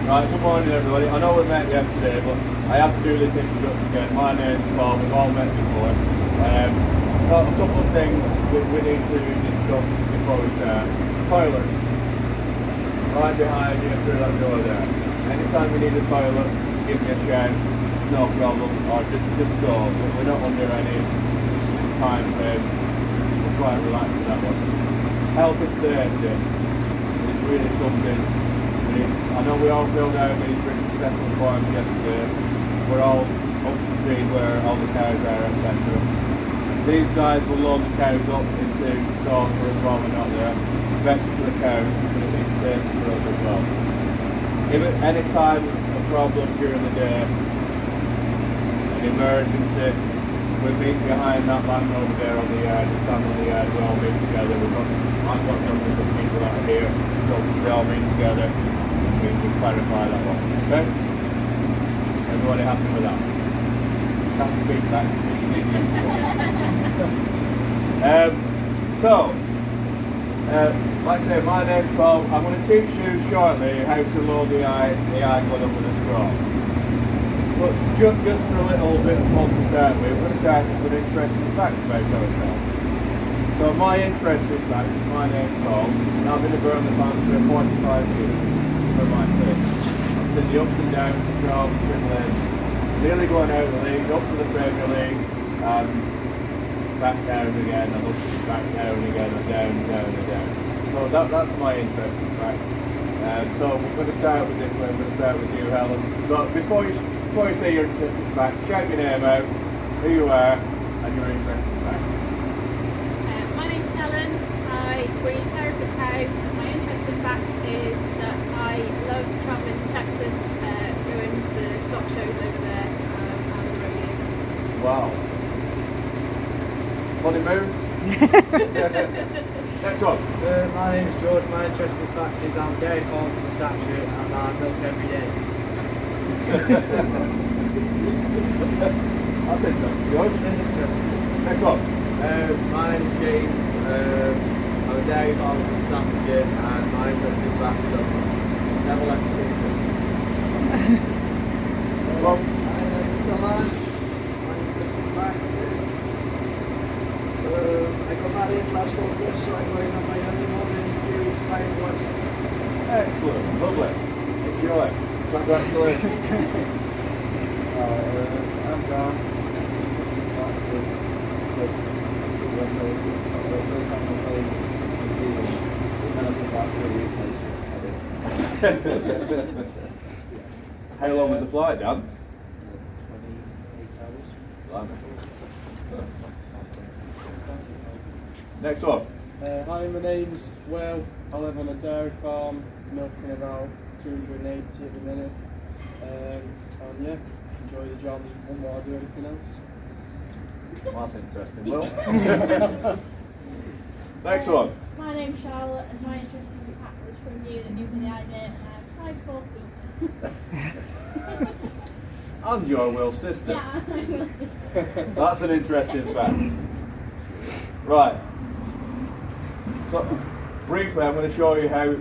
Right, good morning everybody. I know we met yesterday, but I have to do this introduction again. My name's Bob, we've all met before. So a couple of things we need to discuss before we start. Toilets. Right behind you through that door there. Anytime you need a toilet, give me a shout. It's no problem. Or just go. We're not under any time frame. We're quite relaxed with that one. Health and safety is really something. I know we all filled out these risk assessment forms yesterday. We're all up to speed where all the cows are, etc. These guys will load the cows up into stores for us while we're not there. Better for the cows, but it's safe for us as well. If at any time a problem during the day, an emergency, we meet behind that lamp over there on the yard, we stand on the yard, we all meet together. I've got numbers of people that are here, so we all meet together. We clarify that one. Okay? Everybody happy with that? Can't speak back to me, you did like I say, my name's Bob. I'm going to teach you shortly how to load the eye gun up with a straw. But just for a little bit of fun to start with, we're going to start with interesting facts about ourselves. So my interesting facts, my name's Paul, and I've been a Burnley fan for 45 years. For my team. I've seen the ups and downs of Charles and Triple H, nearly going out of the league, up to the Premier League, and back down again, and up back down again, and down, down, and down. So that's my interesting fact. So we're going to start with this one. We're going to start with you, Helen. So before you say your interesting facts, shout your name out, who you are, and your interesting facts. My name's Helen. I breed Hereford cows, and my interesting fact is that I love travelling to Texas, going to the stock shows over there, and the rodeos. Wow. Funny moon. Next one. My name is George. My interesting fact is I'm dairy farm for the statue and I milk every day. That's interesting. George. Interesting. Next one. My name is James. I'm a dairy farm for Staffordshire and my interesting fact is I've never left the kingdom. Bob. My name is Dylan. My interesting fact is I got married last August, so I'm going on my honeymoon in a few weeks' time. Excellent. Lovely. Enjoy. Congratulations. I'm gone. How long was the flight, Dan? 28 hours. Blimey. Next one. Hi, my name's Will. I live on a dairy farm, milking about 280 at the minute. And yeah, enjoy the job and while I do anything else. Well, that's interesting. Well. Next one. My name's Charlotte, and my interesting fact was from you that gave me the idea, and I'm size 4 feet. And your Will's sister. Yeah, I'm your sister. That's an interesting fact. Right. So, briefly, I'm going to show you how,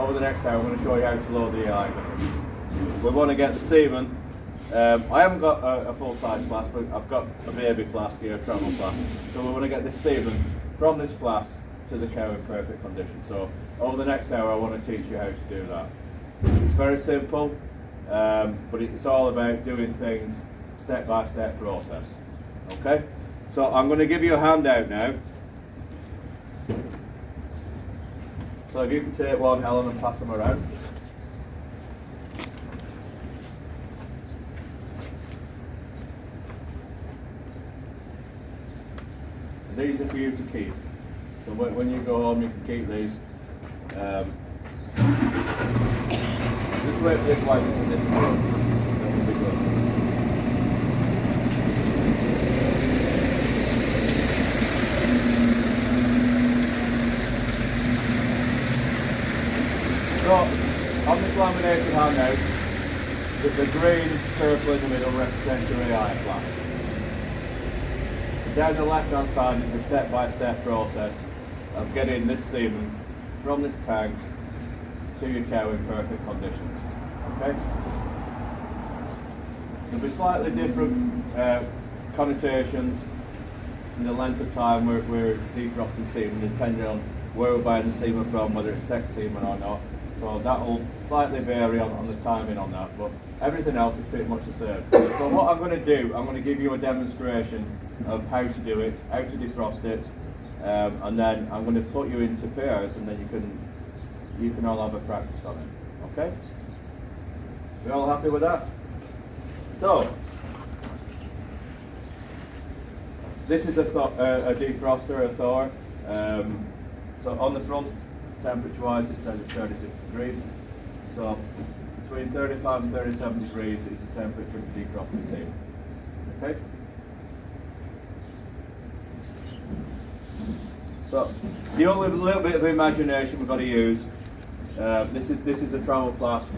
over the next hour, I'm going to show you how to load the eye gun. We want to get the semen. I haven't got a full-size flask, but I've got a baby flask here, a travel flask. So we want to get the semen from this flask to the cow in perfect condition. So over the next hour, I want to teach you how to do that. It's very simple, but it's all about doing things step-by-step process. Okay? So I'm going to give you a handout now. So if you can take one, Helen, and pass them around. These are for you to keep. So when you go home, you can keep these. Just wait for this light to disappear. That will be good. So, on this laminated handout, the green circle in the middle represents your AI flask. Down the left hand side is a step-by-step process of getting this semen from this tank to your cow in perfect condition. Okay? There'll be slightly different connotations in the length of time we're defrosting semen, depending on where we're buying the semen from, whether it's sex semen or not. So that will slightly vary on the timing on that, but everything else is pretty much the same. So what I'm going to do, I'm going to give you a demonstration of how to do it, how to defrost it, and then I'm going to put you into pairs, and then you can all have a practice on it. Okay? You all happy with that? So this is a defroster, a Thor. So on the front, temperature-wise, it says it's 36 degrees. So between 35 and 37 degrees is the temperature of the defrosted semen. Okay? So the only little bit of imagination we've got to use, this is a travel flask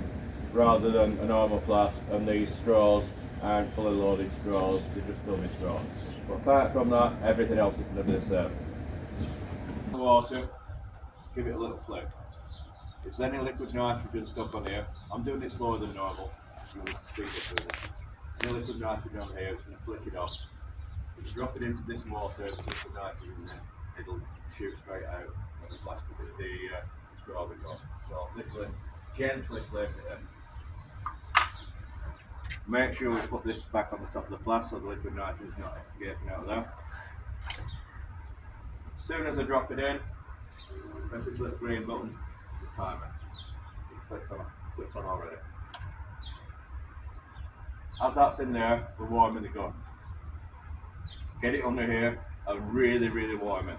rather than a normal flask, and these straws aren't fully loaded straws, they're just dummy straws. But apart from that, everything else is going to be the same. Water, give it a little flick. If there's any liquid nitrogen stuck on here, I'm doing it slower than normal, so we'll speed up with it. Any liquid nitrogen on here, it's going to flick it off. If you drop it into this water, there's liquid nitrogen in it, it'll shoot straight out of the flask with the straw we've got. So literally, gently place it in. Make sure we put this back on the top of the flask so the liquid nitrogen is not escaping out of there. As soon as I drop it in, press this little green button, the timer. It clicks on already. As that's in there, we're warming the gun. Get it under here and really, really warm it.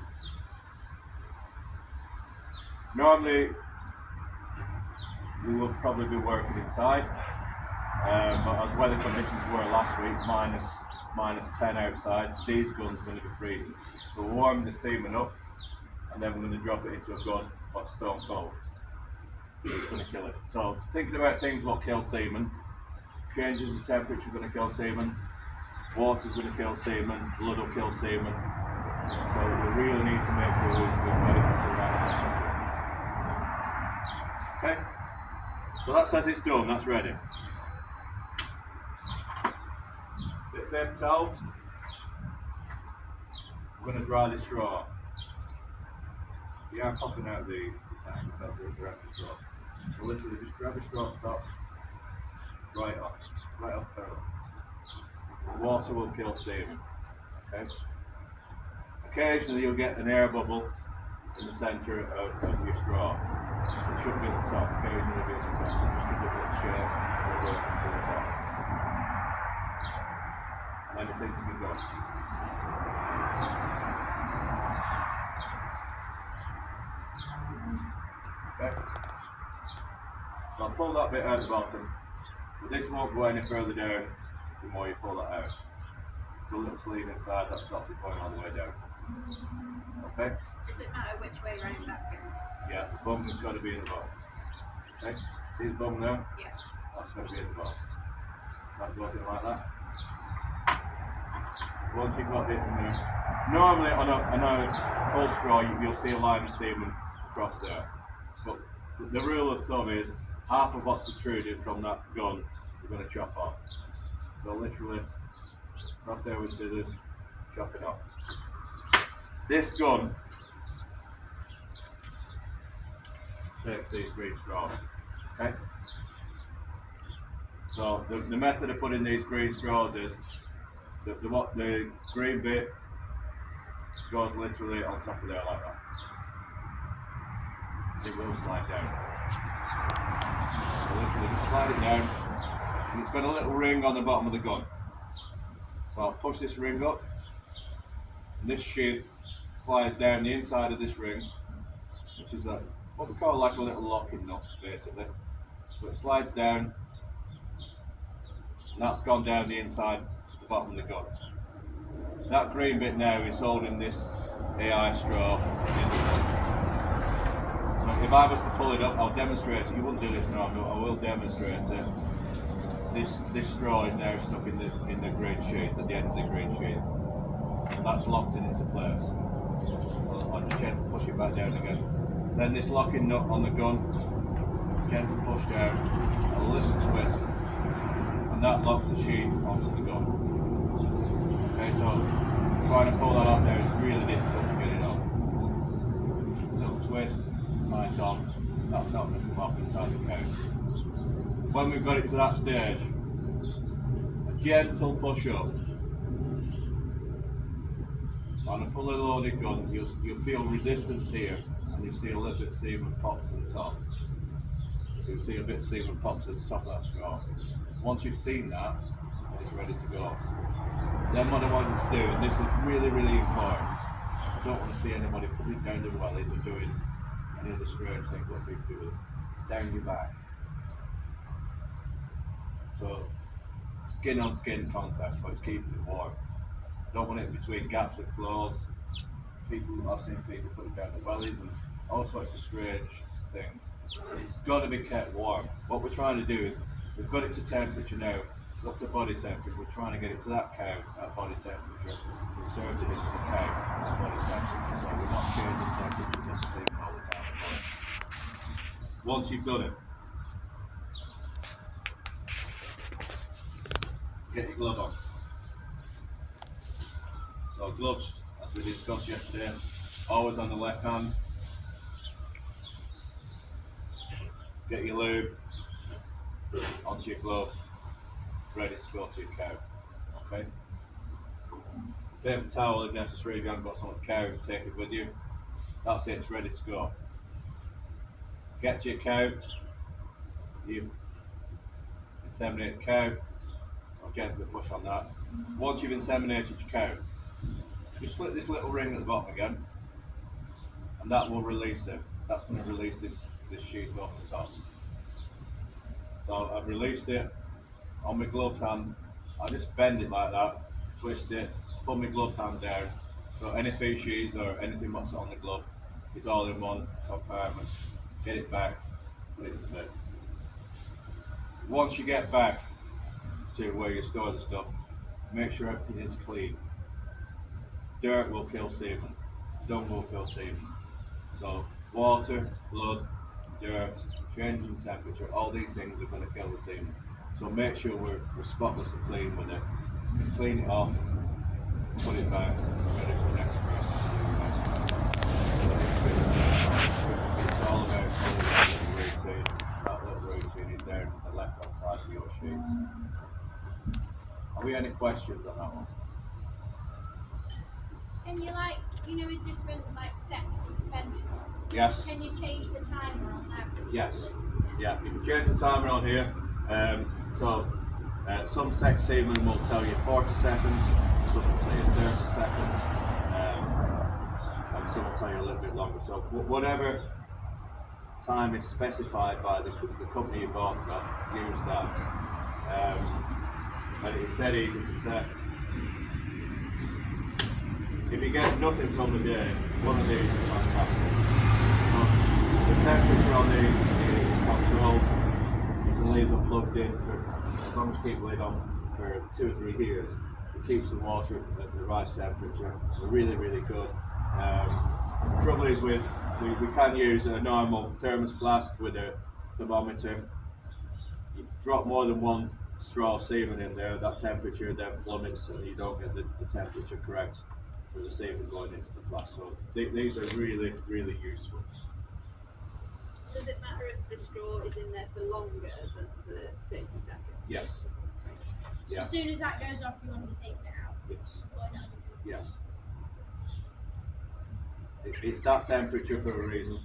Normally, we will probably be working inside, but as weather conditions were last week, minus 10 outside, these guns are going to be freezing. So we're warming the semen up, and then we're going to drop it into a gun that's stone cold. It's going to kill it. So thinking about things what kill semen, changes in temperature are going to kill semen, water's going to kill semen, blood will kill semen. So we really need to make sure we've got it into the right temperature. Okay? So that says it's done, that's ready. Bit of paper towel. We're going to dry this straw. You are popping out the tank because they're empty straw. So literally just grab a straw at the top, right off the barrel. Water will kill semen. Okay? Occasionally you'll get an air bubble in the centre of your straw. It shouldn't be at the top, occasionally it'll be at the centre. Just give it a little shake and it'll go to the top. And then it's into the gun. Okay? So I'll pull that bit out the bottom, but this won't go any further down the more you pull that out. It's a little sleeve inside that stops it going all the way down. Okay? Does it matter which way round that goes? Yeah, the bum has got to be in the bottom. Okay? See the bum now? Yeah. That's got to be in the bottom. That goes in like that. Once you've got it in there, normally on a full straw you'll see a line of semen across there. But the rule of thumb is half of what's protruded from that gun we're going to chop off. So literally across there with scissors, chop it off. This gun takes these green straws. Okay? So the method of putting these green straws is the green bit goes literally on top of there like that. It will slide down. So literally just slide it down, and it's got a little ring on the bottom of the gun. So I'll push this ring up, and this sheath slides down the inside of this ring, which is what we call like a little locking nut basically. So it slides down, and that's gone down the inside to the bottom of the gun. That green bit now is holding this AI straw in the gun. So if I was to pull it up, I'll demonstrate it. You wouldn't do this now, but I will demonstrate it. This straw is now stuck in the green sheath, at the end of the green sheath. And that's locked it into place. I'll just gently push it back down again. Then this locking nut on the gun, gently push down, a little that locks the sheath onto the gun. Okay, so trying to pull that off there is really difficult to get it off. Little twist, tie it on, that's not going to come off inside the cow. When we've got it to that stage, a gentle push up. On a fully loaded gun, you'll feel resistance here, and you'll see a little bit of semen pop to the top. So you'll see a bit of semen pop to the top of that straw. Once you've seen that, it's ready to go. Then what I want you to do, and this is really, really important, I don't want to see anybody putting down their wellies or doing any of the strange things what people do with it. It's down your back. So, skin on skin contact, so it's keeping it warm. I don't want it between gaps of clothes. I've seen people put it down their wellies and all sorts of strange things. It's got to be kept warm. What we're trying to do is, we've got it to temperature now, it's up to body temperature, we're trying to get it to that cow at body temperature, insert it into the cow at body temperature, so we're not changing temperature just the same all the time. Once you've done it, get your glove on. So gloves, as we discussed yesterday, always on the left hand. Get your lube onto your glove, ready to go to your cow. Okay? Bit of a towel if necessary, if you haven't got some of the cow, take it with you. That's it, it's ready to go. Get to your cow, you inseminate the cow, I'll gently push on that. Once you've inseminated your cow, just flip this little ring at the bottom again, and that will release it. That's going to release this sheath off the top. So I've released it on my gloved hand. I just bend it like that, twist it, put my gloved hand down. So any feces or anything that's on the glove is all in one compartment. Get it back, put it in the bin. Once you get back to where you store the stuff, make sure everything is clean. Dirt will kill semen, dung will kill semen. So water, blood, dirt, changing temperature, all these things are going to kill the semen. So make sure we're spotless and clean with it. Clean it off, put it back, ready for the next person. It's all about following the routine. That little routine is there on the left hand side of your sheets. Are we any questions on that one? Can you with different sex conventions? Yes. Can you change the timer on that? Yes. Yeah, you can change the timer on here. Some sex semen will tell you 40 seconds, some will tell you 30 seconds, and some will tell you a little bit longer. So whatever time is specified by the company you bought that, use that. And it's dead easy to set. If you get nothing from the day, one of these is fantastic. So the temperature on these is controlled. You can leave them plugged in for as long as you keep the lid on for 2 or 3 years. It keeps the water at the right temperature. They're really, really good. The trouble is we can use a normal thermos flask with a thermometer. You drop more than one straw of semen in there, that temperature then plummets and you don't get the temperature correct for the semen going into the flask. So these are really, really useful. Does it matter if the straw is in there for longer than the 30 seconds? Yes. So Yeah. as soon as that goes off, you want to be taking it out? Yes. Or not? Yes. It's that temperature for a reason.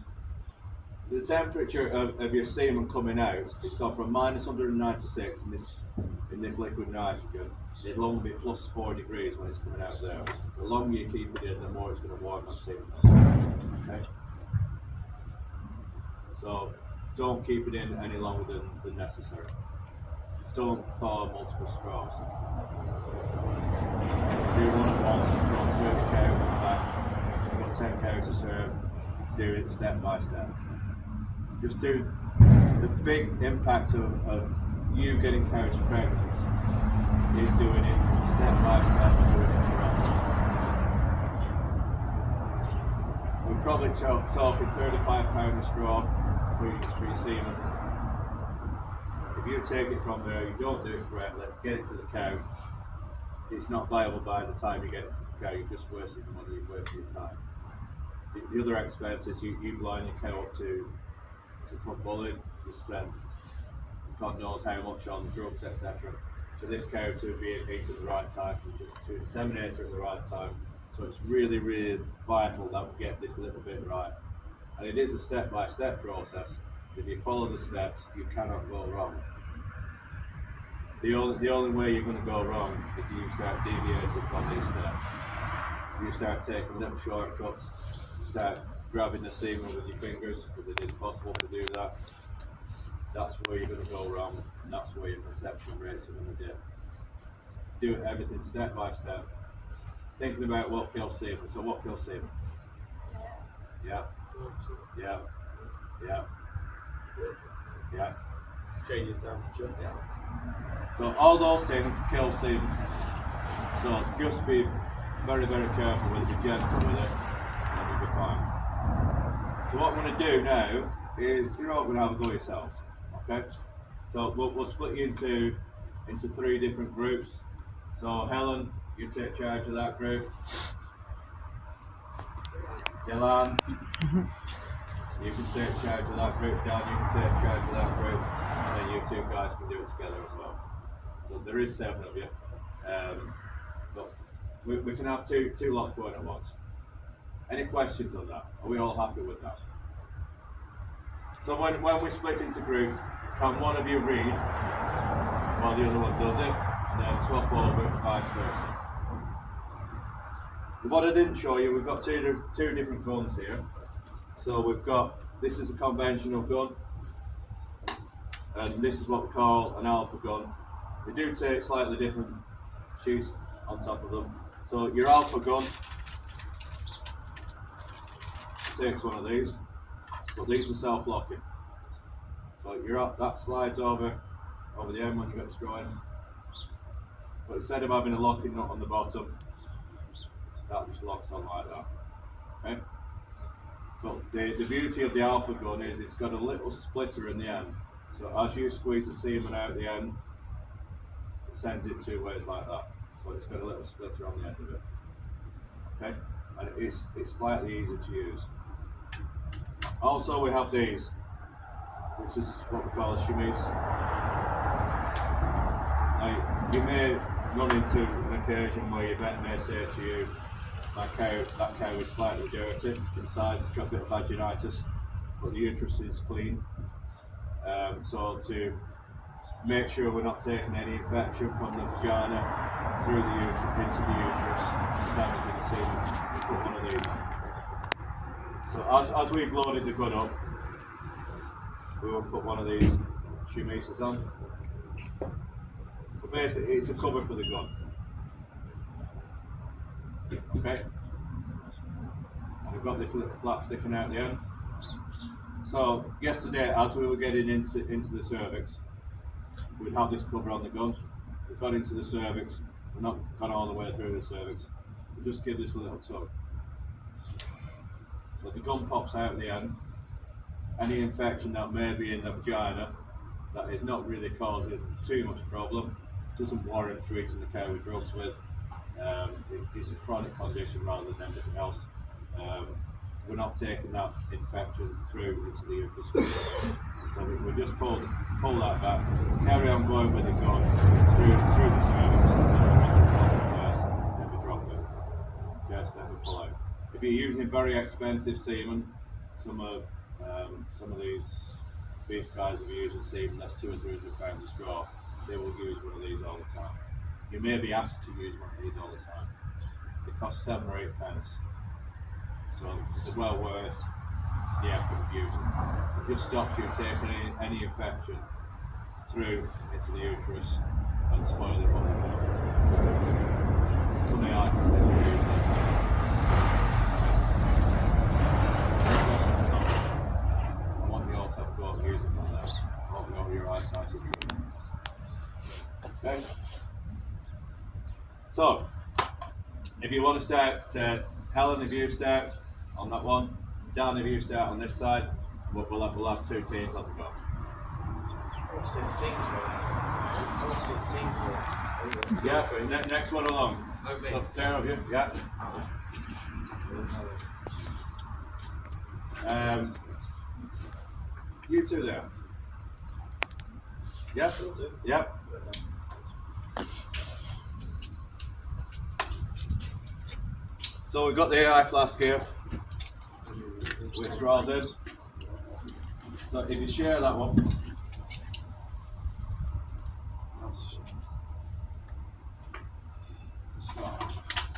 The temperature of your semen coming out, it's gone from minus 196 in this liquid nitrogen. It'll only be plus 4 degrees when it's coming out there. The longer you keep it in, the more it's going to warm that semen up. Okay? So don't keep it in any longer than necessary. Don't thaw multiple straws. Do one at once, don't serve a cow back. You've got 10 cows to serve, do it step by step. Just do the big impact of you getting cows pregnant is doing it step by step and doing it correctly. We're probably talking 35 pounds of straw for your semen. If you take it from there, you don't do it correctly, get it to the cow, it's not viable by the time you get it to the cow. You've just wasted your money, you've wasted your time. The other expense is you blind your cow up to put bulling, you spend God knows how much on drugs, etc. For this cow to be in heat at the right time, to inseminate her at the right time. So it's really, really vital that we get this little bit right. And it is a step-by-step process. If you follow the steps, you cannot go wrong. The only way you're going to go wrong is you start deviating from these steps. You start taking little shortcuts, start grabbing the semen with your fingers, because it is possible to do that. That's where you're going to go wrong, and that's where your conception rates are going to dip. Do everything step by step, thinking about what kills semen. So what kills semen? Yeah. Yeah. Yeah. Yeah. Changing temperature. Yeah. So all those things kill semen. So just be very, very careful with it, be gentle with it, and you'll be fine. So what I'm going to do now is you're all going to have a go yourselves. Okay? So we'll split you into 3 different groups. So Helen, you take charge of that group. Dylan, you can take charge of that group. Dan, you can take charge of that group. And then you 2 guys can do it together as well. So there is 7 of you. But we can have two lots going at once. Any questions on that? Are we all happy with that? So when we split into groups, can one of you read while the other one does it, and then swap over and vice versa? What I didn't show you, we've got two different guns here. So we've got, this is a conventional gun, and this is what we call an alpha gun. They do take slightly different sheaths on top of them. So your alpha gun takes one of these, but these are self-locking. So that slides over the end when you get the straw in. But instead of having a locking nut on the bottom, that just locks on like that. Okay? But the beauty of the alpha gun is it's got a little splitter in the end. So as you squeeze the semen out the end, it sends it 2 ways like that. So it's got a little splitter on the end of it. Okay? And it's slightly easier to use. Also we have these, which is what we call a chemise. Now you may run into an occasion where your vet may say to you, that cow is slightly dirty inside, it's got a bit of vaginitis, but the uterus is clean. So to make sure we're not taking any infection from the vagina through the uterus into the uterus, damaging the semen, we put one of these on. So as we've loaded the gun up, we will put one of these chemises on. So basically it's a cover for the gun. Okay? And we've got this little flap sticking out the end. So yesterday, as we were getting into the cervix, we'd have this cover on the gun. We got into the cervix, we're not gone all the way through the cervix. We just give this a little tug. So the gun pops out at the end. Any infection that may be in the vagina that is not really causing too much problem, doesn't warrant treating the cow with drugs with. It's a chronic condition rather than anything else. We're not taking that infection through into the uterus. So we just pull that back, carry on going with the gun through the cervix, then we drop it. Yes, then we pull out. If you're using very expensive semen, some of these beef guys are using semen that's £200 or £300 a straw. They will use one of these all the time. You may be asked to use one of these all the time. It costs 7 or 8 pence. So it's well worth the effort of using. It just stops you taking any infection through into the uterus and spoiling what you know. Something I can use that. I want you all to have a go at using that now. I want you all your eyesight is good. Okay? So, if you want to start, Helen, if you start on that one, Dan, if you start on this side, we'll have 2 teams on the go. Yeah, next one along. So, care of you, yeah. You two there. Yep, yep. So we've got the AI flask here, with straws in. So if you share that one.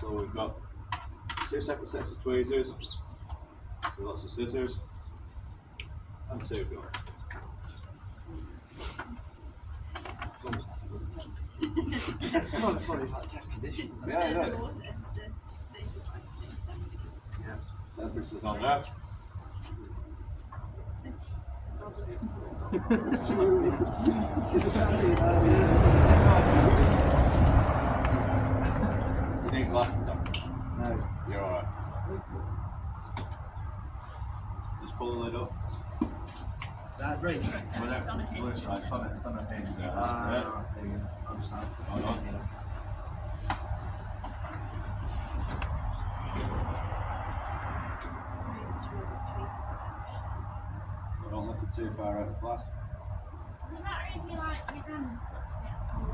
So we've got 2 separate sets of tweezers, so lots of scissors, and 2 gum. It's like test conditions. Yeah, it is. Yeah, temperature's on there. You need glasses though? No. You're alright. Just pull the lid up. That ring. Well, it's on a hinge there. That's it. Hold on. So don't lift it too far out of the flask. Does it matter if you like your hands touch the actual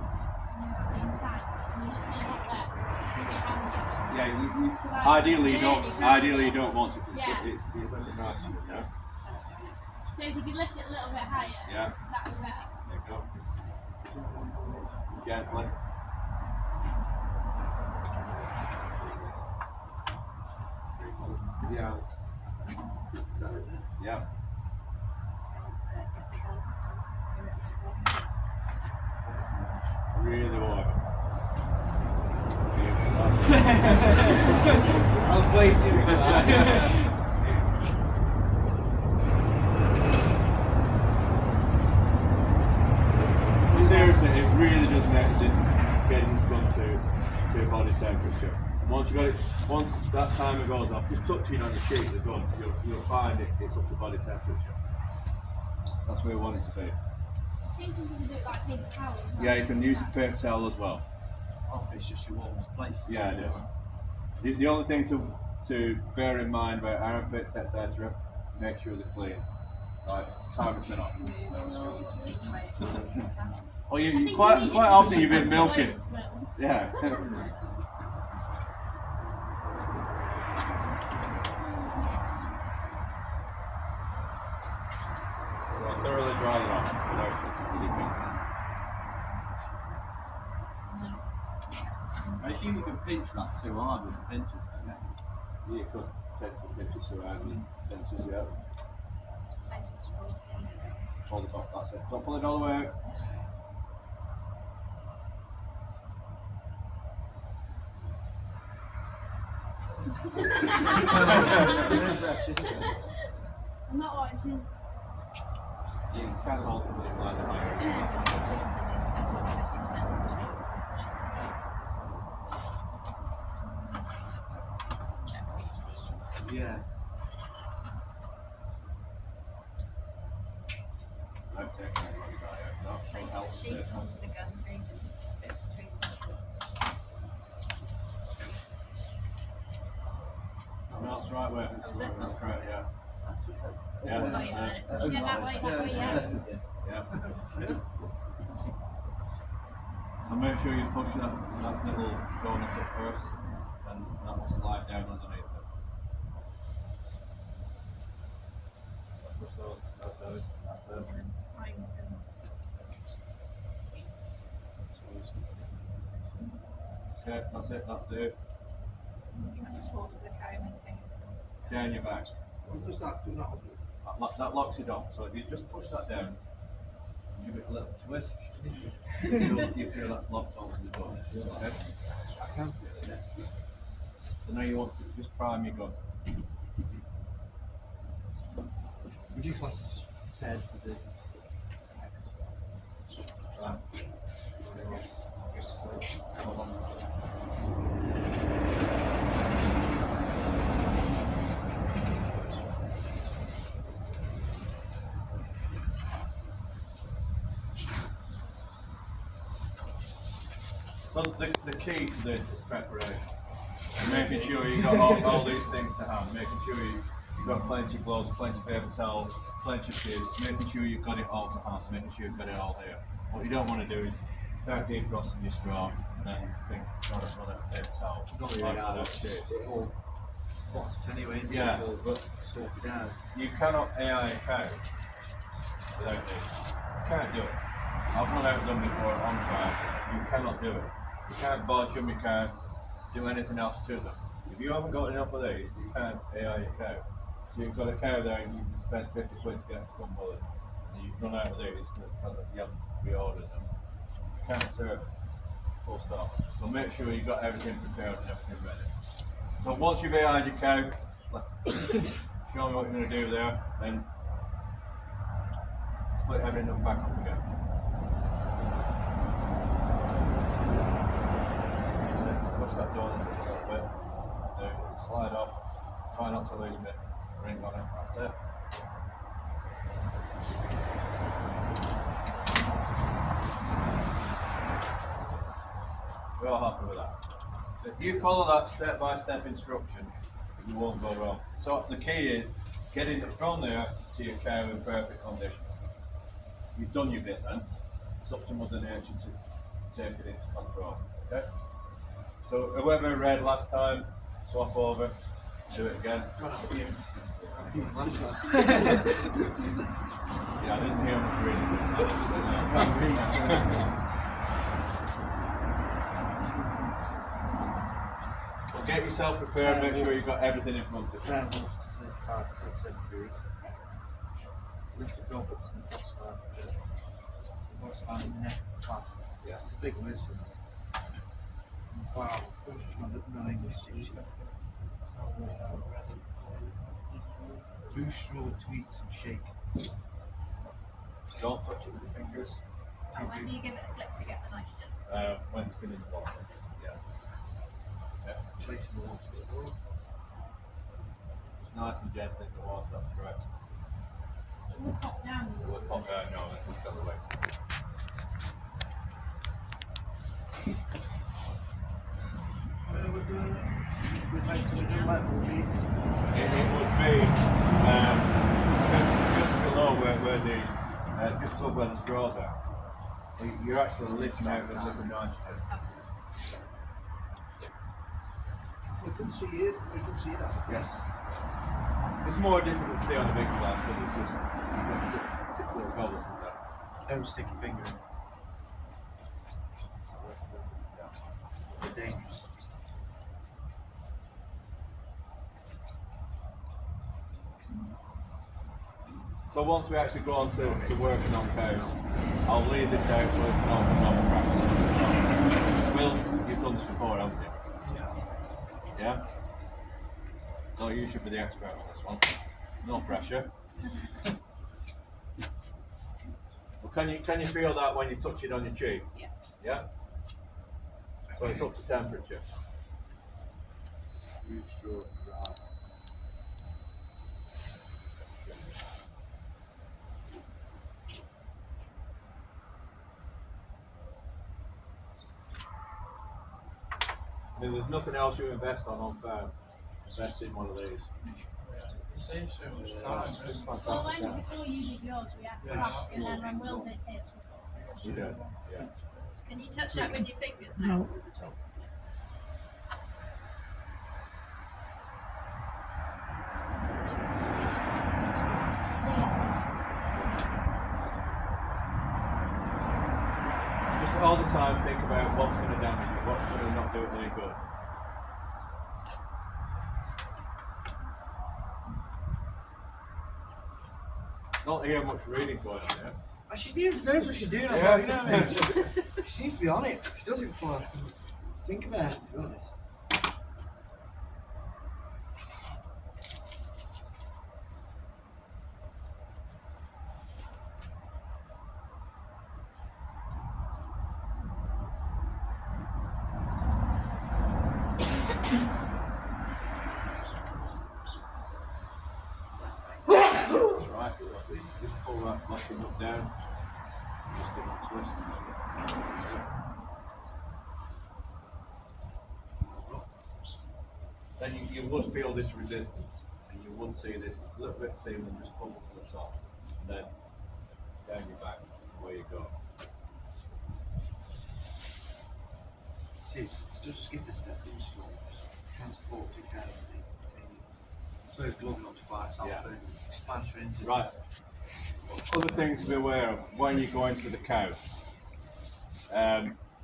inside? And you not there. With your hands touch it? Yeah, Because ideally you don't. really Ideally you don't want to. Yeah. It's lifting right hand, yeah. So if you could lift it a little bit higher, Yeah. that would be better. There you go. Gently. Yeah. Yeah. Really warm. I was waiting for that. Seriously, it really does make a difference getting this gun to body temperature. Once you got it, once that timer goes off, just touching on the sheet of the gun, you'll find it's up to body temperature. That's where we want it to be. I've seen some people do it like paper towels. Yeah, you can use a paper towel as well. Oh, it's just your warmest place. Yeah, it is. The only thing to bear in mind about armpits, etc., make sure they're clean. Right, timer's been off. Oh, you quite often you've been milking. Yeah. So I thoroughly dry it off without touching the fingers. I assume you can pinch that too hard with the pinchers, don't you? You could take some pinches around and pinches, yeah. Hold it up, that's it. Don't pull it all the way out. I'm not watching. You can hold it to the side of the iron. Yeah. Don't take anybody dry out. No, so Place help the sheet it. onto the gun, raises a bit between No, that's right way. Is it? That's right, yeah. Yeah, Oh, that's yeah. it. Yeah, that way, yeah. Yeah. So make sure you push that little donut up first, and that will slide down underneath it. Push those, that's it. Okay, that's it, that'll do. transport to the cow, maintain. Down your back. Does that do not? That locks it on, so if you just push that down, give it a little twist, you feel that's locked onto the door. Okay? I can feel it. Yeah. So now you want to just prime your gun. Would you class as prepared for the exercise? Right. Hold on. So the key to this is preparation. Making sure you've got all these things to hand, making sure you've got plenty of gloves, plenty of paper towels, plenty of shoes, making sure you've got it all to hand, making sure you've got it all here. What you don't want to do is start defrosting your straw and then think, God, I've run out of paper towel. Not really out of shape. It all spots anyway, Yeah, it's all but sorted out. you cannot AI a cow without this. You can't do it. I've run out of them before on trial. You cannot do it. You can't bodge them, you can't do anything else to them. If you haven't got enough of these, you can't AI a cow. So you've got a cow there and you can spend 50 quid to get it to come bullet. And you've run out of these because you haven't reordered them. You can't serve it. Full stop. So make sure you've got everything prepared and everything ready. So once you've AI'd your cow, show me what you're going to do there, then split everything back up again. So push that door into a little bit, slide off, try not to lose my ring on it, that's it. We're all happy with that. If you follow that step-by-step instruction, you won't go wrong. So the key is getting it from there to your cow in perfect condition. You've done your bit then. It's up to Mother Nature to take it into control. Okay? So whoever read last time, swap over, do it again. Yeah, I didn't hear much reading. Well, get yourself prepared, make sure you've got everything in front of you. Yeah, it's a big list for me. Wow, no English teacher. Move straw, twist and shake. Don't touch it with your fingers. And when do you give it a flick to get the nitrogen? When it's been in the bottle. Yeah. Yeah. Place in the water. It's nice and gentle in the water, that's correct. It will pop down. It will pop down, no, that's the other way. It would be just below where the just above where the straws are. You're actually lifting out the liquid nitrogen. We can see it, we can see that. Yes. It's more difficult to see on a big glass because it's just you've got six little goblets in there. Don't stick your finger in. They're dangerous. So once we actually go on to working on cows, I'll leave this out so we can all have a practice on it. Will, you've done this before, haven't you? Yeah? So you should be the expert on this one. No pressure. Well, can you feel that when you touch it on your cheek? Yeah. Yeah? So it's up to temperature. Move straw, right. I mean, there's nothing else you invest on farm. Invest in one of these. It saves so much time. It's Well, fantastic. when before you did yours, we had to ask, and then when Will did his, You do, yeah. Can you touch that with your fingers now? Just all the time think about what's going to damage you, what's going to not do it any good. Not hear much reading going on there. She knows what she's doing, Yeah. you know what I mean? She seems to be on it. She does it before I can think about it, to be honest. That's right, just pull that locking up down, just get a twist. you would feel this resistance, and you would see this little bit of seam just come to the top, and then down your back, where you go. See, it's just skip a step into transport to care of the titanium. So it's glove not to fly itself Yeah. and expansion into Right. Other things to be aware of when you go into the cow.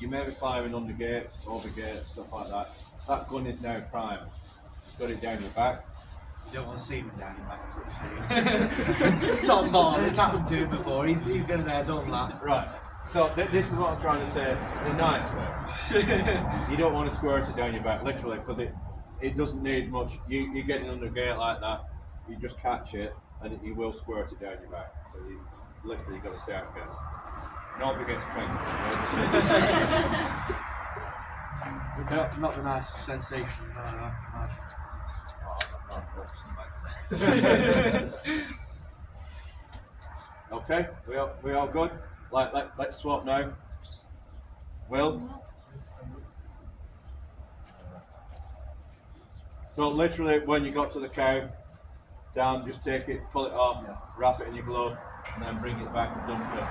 You may be climbing under gates, over gates, stuff like that. That gun is now primed. You've got it down your back. You don't want to see him down your back, that's what you're saying. Tom Ball, it's happened to him before, he's been there, done that. Right. So this is what I'm trying to say in a nice way. You don't want to squirt it down your back, literally, because it doesn't need much. You get it under a gate like that, you just catch it, and you will squirt it down your back. So you literally got to stay out again. Nobody gets pregnant. Not the nice sensations, no. Okay, we all good? Let's swap now. Will? So literally when you got to the cow, down, just take it, pull it off, wrap it in your glove, and then bring it back and dump it.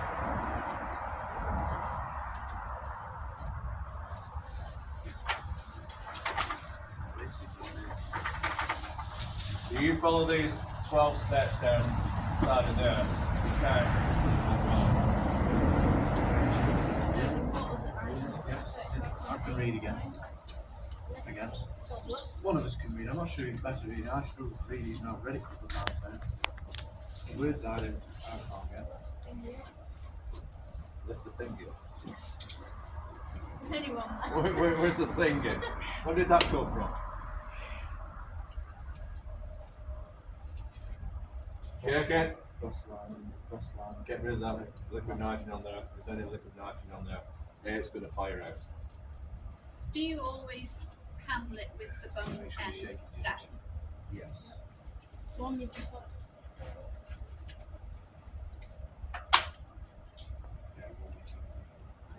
So you follow these 12 steps down the side of there, you can. I can read again. One of us can read. I'm not sure who's better reading. I struggle to read even though I've read it a couple of times now. The words I can't get. Where's the thing here? Is anyone Where's the thing here? Where did that come from? Okay, again. Cross line. Get rid of that liquid nitrogen on there. If there's any liquid nitrogen on there, it's going to fire out. Do you always handle it with the bum Make sure you shake end it. down? Yes. one you can put?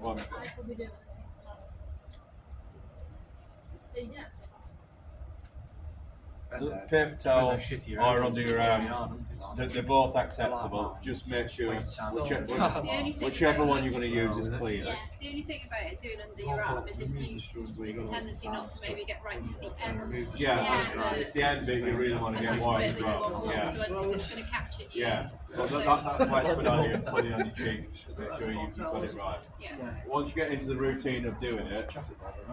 One. I probably do it. There you go. Paper towel Those are shitty or around. under your arm. They're both acceptable. Just make sure whichever one you're going to use is clear. Yeah. The only thing about it doing under your arm is if there's a tendency not to maybe get right to the end. Yeah, it's the end bit you really want to get And more that's the bit that you want from. more, Yeah, so it's going to capture you. yeah. So that's why it's put on your cheek. Make sure you've got it right. Yeah. Once you get into the routine of doing it,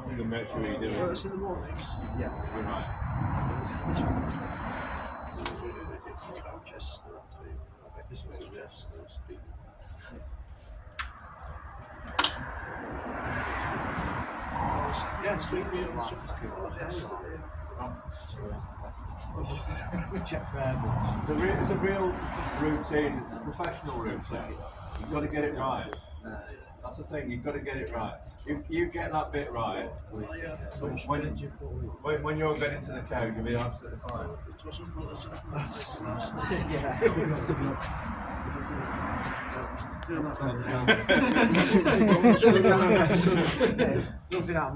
you can make sure you do it. in the mornings. You're right. Yeah, street view. Check for air books. It's a real routine. It's a professional routine. You've got to get it right. That's the thing. You've got to get it right. If you get that bit right, when you're getting to the cow, you'll be absolutely fine.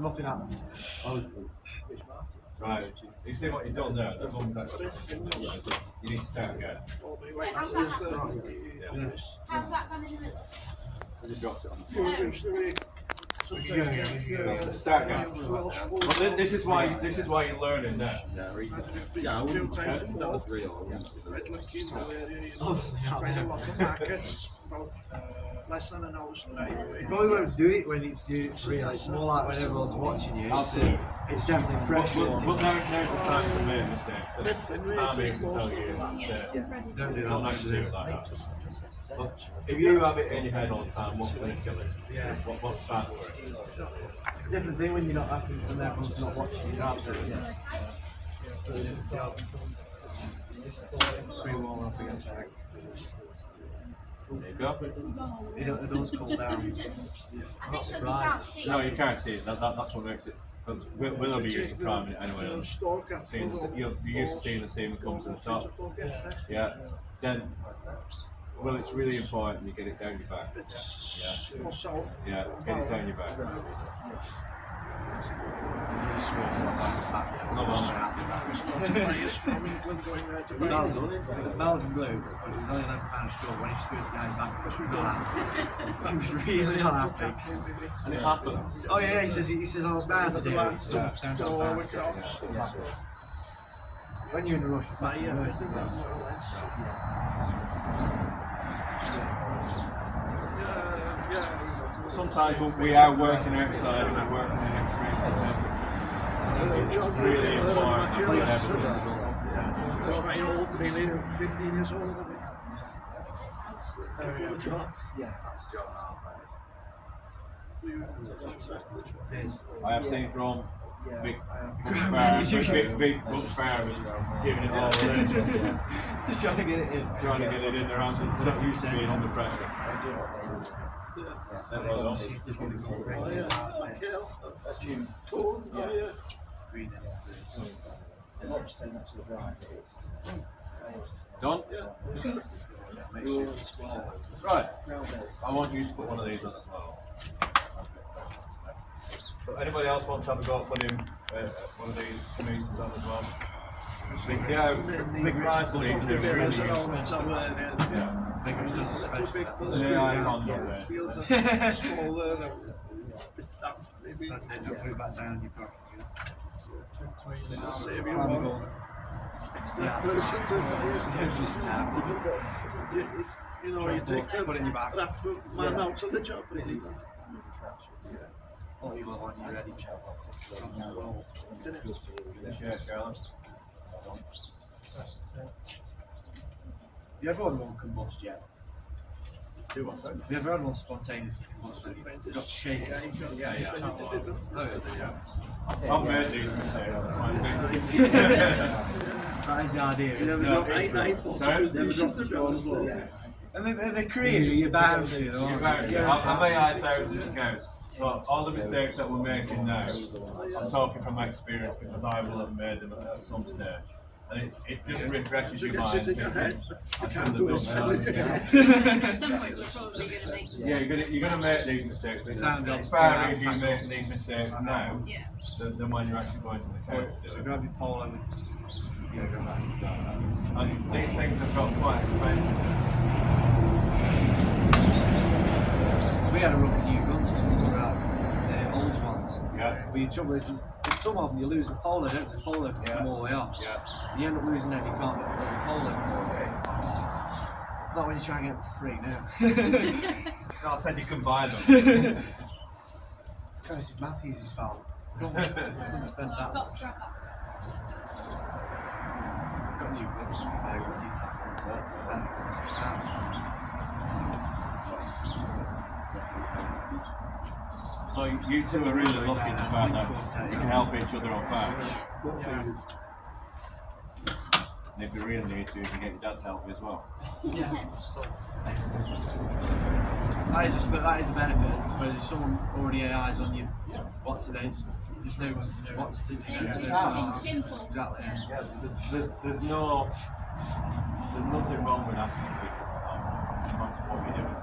Nothing happened. Right. You see what you've done there? The bum's actually. You need to start again. How's that happening? Yeah. How's that gone in the middle? You dropped it on. Um, Start again. But this is why you're learning now. Yeah, I wouldn't think that was real. Obviously, Quite a lot of markets, about less than an hour's drive away. you probably won't do it when it's doing it for real. It's more like when everyone's watching you. Absolutely. It's definitely pressure. But now's the time to make a mistake. The time here can tell you that Don't do don't that. actually do it like that. But if you have it in your head all the time, what's going to kill it? Yeah. What's bad for it? It's a different thing when you're not happy when everyone's not watching you. Absolutely. Pretty warm up against that. There you go. It does cool down. I think because you can't see. No, you can't see it. That's what makes it. Because we'll be used to priming it anyway. You're used to seeing the seam come to the top. Yeah. Then, well, it's really important you get it down your back. It's more south. Yeah, get it down your back. Really sweet back. Not on. There's lots of players from England going there to play. Bells and blue, but it was only £11 short when he screwed the game back. He was really not happy. And it happens. Oh yeah, he says I was bound to do it. lads Yeah. go with jobs. When you're in a rush, it's like Yeah, I think that's more or less. Sometimes we are working outside and we're working in extreme conditions. It's really important that we get everything up to 10. So very old, nearly 15 years old, I think. Very good job. yeah, that's a job now. It is. I have seen from big farmers giving it all in, Just trying to get it in. trying to get it in their hands without used to being under pressure. Oh yeah, Michael, cool, oh yeah. Done? Yeah. Right. I want you to put one of these on as well. So anybody else want to have a go at putting one of these chemises on as well? Big price of these. They're really useful. Yeah. Vigorous does a Too special. big for the Yeah, screen. I can't do that. Fields are smaller. Maybe That's it, don't put it back down, you've got save you one extra person to use. just tab. You know, you take Put it in your back. that man out of the job. Really. All you will when you're ready. Yeah, Charlotte. You ever had one combust yet? Do what? Have you ever had one spontaneous combust? You've got to shake it. Yeah, yeah. Oh, I've made these mistakes. That's my thing. that is the idea. isn't it? No, I thought it was decent to be honest. And they create you, you're bound to. You're bound to. I may add thousands of accounts. So all the mistakes that we're making now, I'm talking from my experience because I will have made them at some stage. And it just refreshes your mind. Sit in your head. You can't do it. At some point, we're probably going to make. Yeah, you're gonna make these mistakes. But Sound it's good. far easier making these mistakes now Yeah. than when you're actually going to the couch to do So it. grab your pole and Yeah, go back. And these things have got quite expensive. we had a run of new guns just looking around, the old ones. Yeah. But your trouble is, with some of them you lose the polar, don't you? The polar can come all the way off. Yeah. You end up losing them, you can't get the polar for it. Not when you try and get them for free now. No, I said you can buy them. Guys, it's Matthews' fault. Didn't spend that much. Got new guns to be fair, got new tackles there. So you two are really lucky in the fact that you can help each other on fire. And if you really need to, you can get your dad's help as well. Yeah. That is the benefit. I suppose if someone already eyes on you, what's it is, there's no what's to do. It's simple. Exactly. Yeah. Yeah, there's nothing wrong with asking people no matter what you're doing.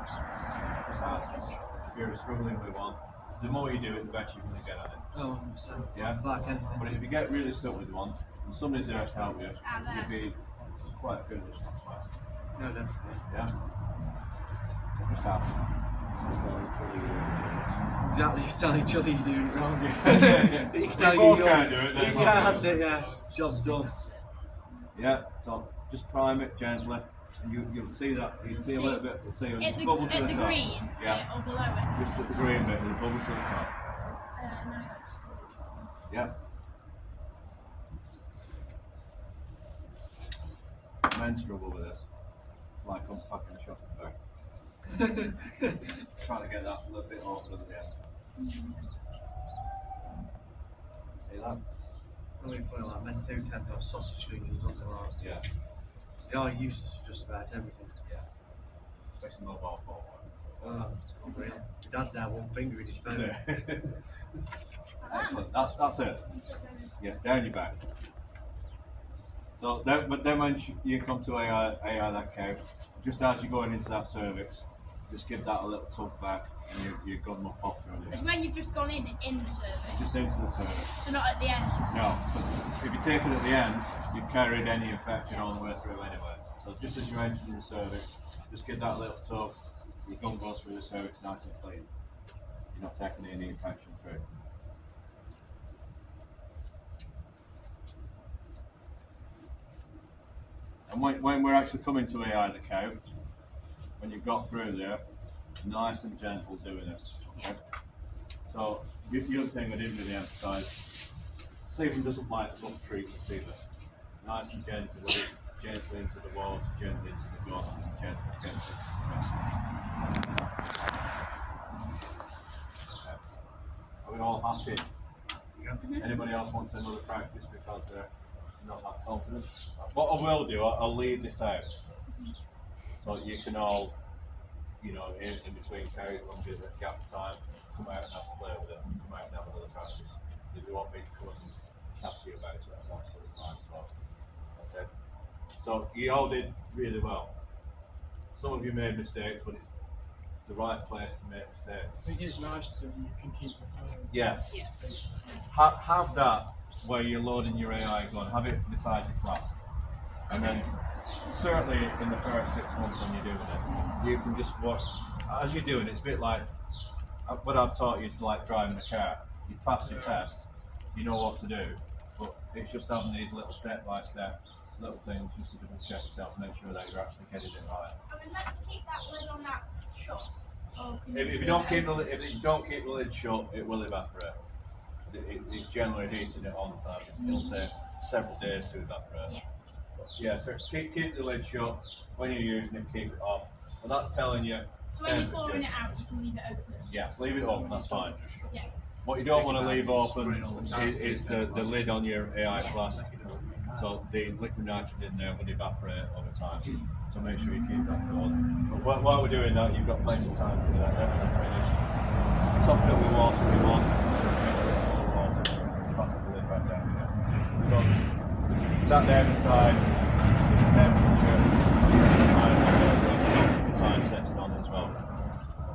Just ask. If you're struggling with one, the more you do it, the better you're going to get at it. Oh, 100%. Yeah. It's like anything. But if you get really stuck with one, and somebody's there to help you, you'd be quite foolish not to ask. No, definitely. Yeah? So just ask. Exactly, you tell each other you're doing it wrong. Yeah. You can tell We you both can't do it, then Yeah, both that's do it, yeah. Job's done. Yeah, so just prime it gently, and you'll see that, you'll see a little bit, you'll see a At the, bubble to at the the top. green, Yeah. or below it. Just at the green bit, with a bubble to the top. No. Yeah. Men struggle with this. It's like unpacking a shopping bag. Trying to get that a little bit open at the end. See that? I mean, funny like men do tend to have sausage fingers, don't they? Like, Yeah. they are useless for just about everything. Yeah. Especially mobile phone. Unreal. Your dad's there, one finger in his phone. That's it. Excellent. That's it. Yeah, down your back. So then when you come to AI that couch, just as you're going into that cervix, just give that a little tug back, and your gun will pop through It's it. when you've just gone in the cervix, Just into the cervix. so not at the end. No, but if you take it at the end, you've carried any infection all the way through anyway. So just as you're entering the cervix, just give that little tug, your gun goes through the cervix nice and clean. You're not taking any infection through. And when we're actually coming to AI the cow, when you've got through there, nice and gentle doing it. Okay? So the other thing I didn't really emphasise, Stephen doesn't like rough treatment either. Nice and gentle with it, gently into the walls, gently into the gut, and gently into the rest. Okay. Are we all happy? Anybody else wants another practice because they're not that confident? What I will do, I'll leave this out so you can all, you know, in between carries, one bit of gap time, come out and have a play with it, come out and have another practice. If you want me to come and chat to you about it, that's absolutely fine as well. Okay. So you all did really well. Some of you made mistakes, but it's the right place to make mistakes. I think it's nice that you can keep referring. Yes. Yeah. Have that where you're loading your AI gun, have it beside your flask. And then certainly in the first 6 months when you're doing it, you can just watch, as you're doing it, it's a bit like, what I've taught you is like driving a car. You pass your test, you know what to do, but it's just having these little step-by-step little things just to double check yourself, make sure that you're actually getting it right. I mean, let's keep that lid on that shut. Or can If you don't keep the lid shut, it will evaporate. It's generally heating it all the time. It'll take several days to evaporate. Yeah. Yeah, so keep the lid shut. When you're using it, keep it off. And that's telling you. So when you're pouring it out, you can leave it open. Yeah, leave it open, that's fine. Yeah. What you don't want to leave open is the lid on your AI flask. So the liquid nitrogen in there will evaporate over time. So make sure you keep that closed. But while we're doing that, you've got plenty of time to do that. Then when you're finished, top it up with water if you want. Make sure it's full of water. Pass the lid back down again. So that there beside is temperature. The time setting on as well.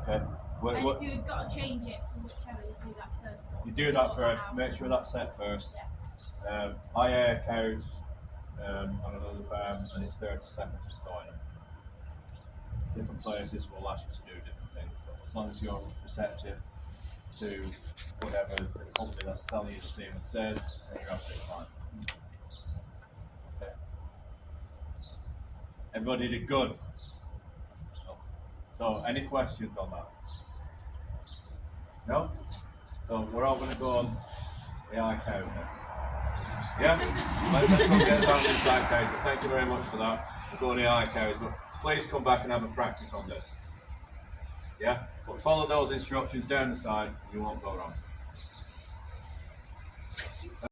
Okay. And if you've got to change it from whichever, you do that first. You do that first. Make sure that's set first. I air cows on another farm, and it's 30 seconds to time. Different places will ask you to do different things, but as long as you're receptive to whatever the company that's selling you the semen says, then you're absolutely fine. Okay. Everybody did good. So, any questions on that? No? So, we're all going to go on AI cow now. Yeah? Let's go get us out of the inside cows. But thank you very much for that. We'll go on the AI cows, but please come back and have a practice on this. Yeah? But follow those instructions down the side, you won't go wrong.